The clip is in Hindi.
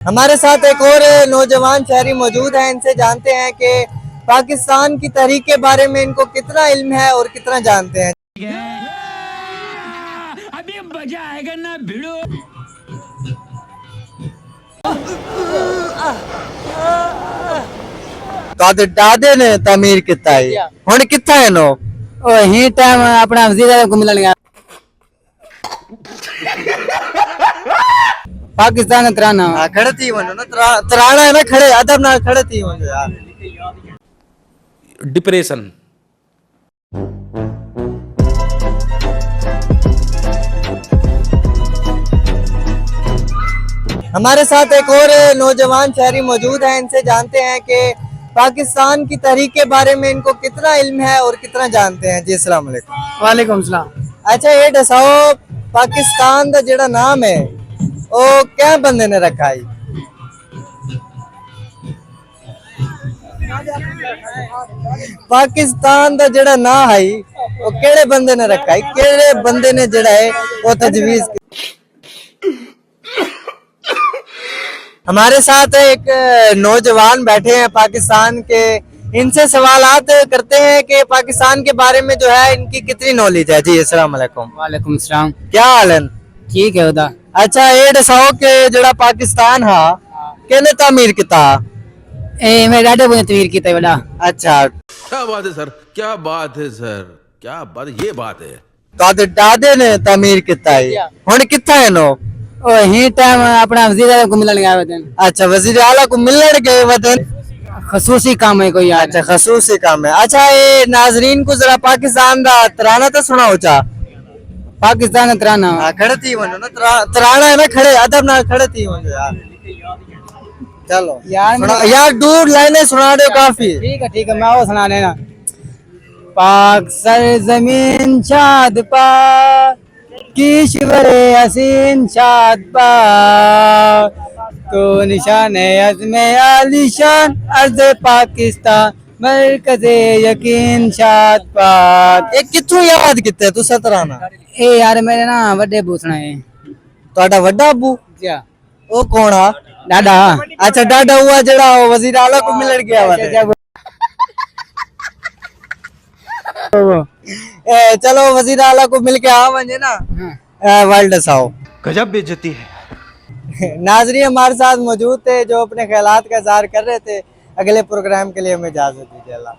हमारे साथ एक और नौजवान शहरी मौजूद हैं, इनसे जानते हैं कि पाकिस्तान की तहरीक के बारे में इनको कितना इल्म है और कितना जानते हैं। अभी मजा आएगा ना भिड़ो। दादे ने तमीर किता है हुण किथा है नो ही टाइम अपना वजीर को मिलन गया पाकिस्तान तराना खड़े थी वनो ना तराना है ना खड़े अदब ना खड़े थी वनो यार। डिप्रेशन। हमारे साथ एक और नौजवान शहरी मौजूद हैं, इनसे जानते हैं कि पाकिस्तान की तहरीक के बारे में इनको कितना इल्म है और कितना जानते हैं। जी अस्सलाम वालेकुम। वालेकुम सलाम। अच्छा ये दसाओ पाकिस्तान का जेड़ा नाम है वो क्या बंदे ने रखा है? पाकिस्तान का जेड़ा नाम है वो केड़े बंदे ने रखा है, केड़े बंदे ने जेड़ा है वो तजवीज। हमारे साथ एक नौजवान बैठे हैं पाकिस्तान के, इनसे सवालात करते हैं कि पाकिस्तान के बारे में जो है इनकी कितनी नॉलेज है। जी अस्सलाम वालेकुम। वालेकुम सलाम। क्या हाल है? ठीक है उदा। अच्छा ये दसाओ कि जेड़ा पाकिस्तान हा केने तामीर किता? ए मैं डाडे बोले तमीर कीता बड़ा। अच्छा क्या बात है सर, क्या बात है सर, क्या बात, ये बात है। तो दादे ने तामीर किता है हुण किथा है नो ही टाइम अपना वजीर को मिलन गया वतन। अच्छा वजीर आला को मिलने गए वतन, खसूसी काम है कोई यार। अच्छा खसूसी काम है। अच्छा ये नाजरीन को जरा पाकिस्तान दा तराना तो सुनाओ चा। पाकिस्तान तराना खड़े थी वनो ना तराना है ना खड़े अदब ना खड़े थी वनो यार। चलो यार यार दूर लाइनें सुना दो काफी। ठीक है मैं वो सुना देना। पाक सर जमीन शाद पा किश्वरे हसीन शाद पा तो निशान अज़्मे आलिशान अर्ज़ पाकिस्तान मरकज़े यकीन शाद पाक। ये किथों याद किते तू सतराना? ए यार मेरे ना वड्डे पूछना है ਤੁਹਾਡਾ ਵੱਡਾ अबू क्या ਉਹ ਕੌਣ ਆ? डाडा। अच्छा डाडा हुआ जेड़ा वजीर आला को मिलने गया हुआ चलो वजीर आला को मिल के आ वंजे ना वर्ल्ड साओ। गजब बेइज्जती है। नाजरी हमारे साथ मौजूद थे जो अपने ख्यालात का इजहार कर रहे थे। अगले प्रोग्राम के लिए हमें इजाजत दीजिए। अल्लाह।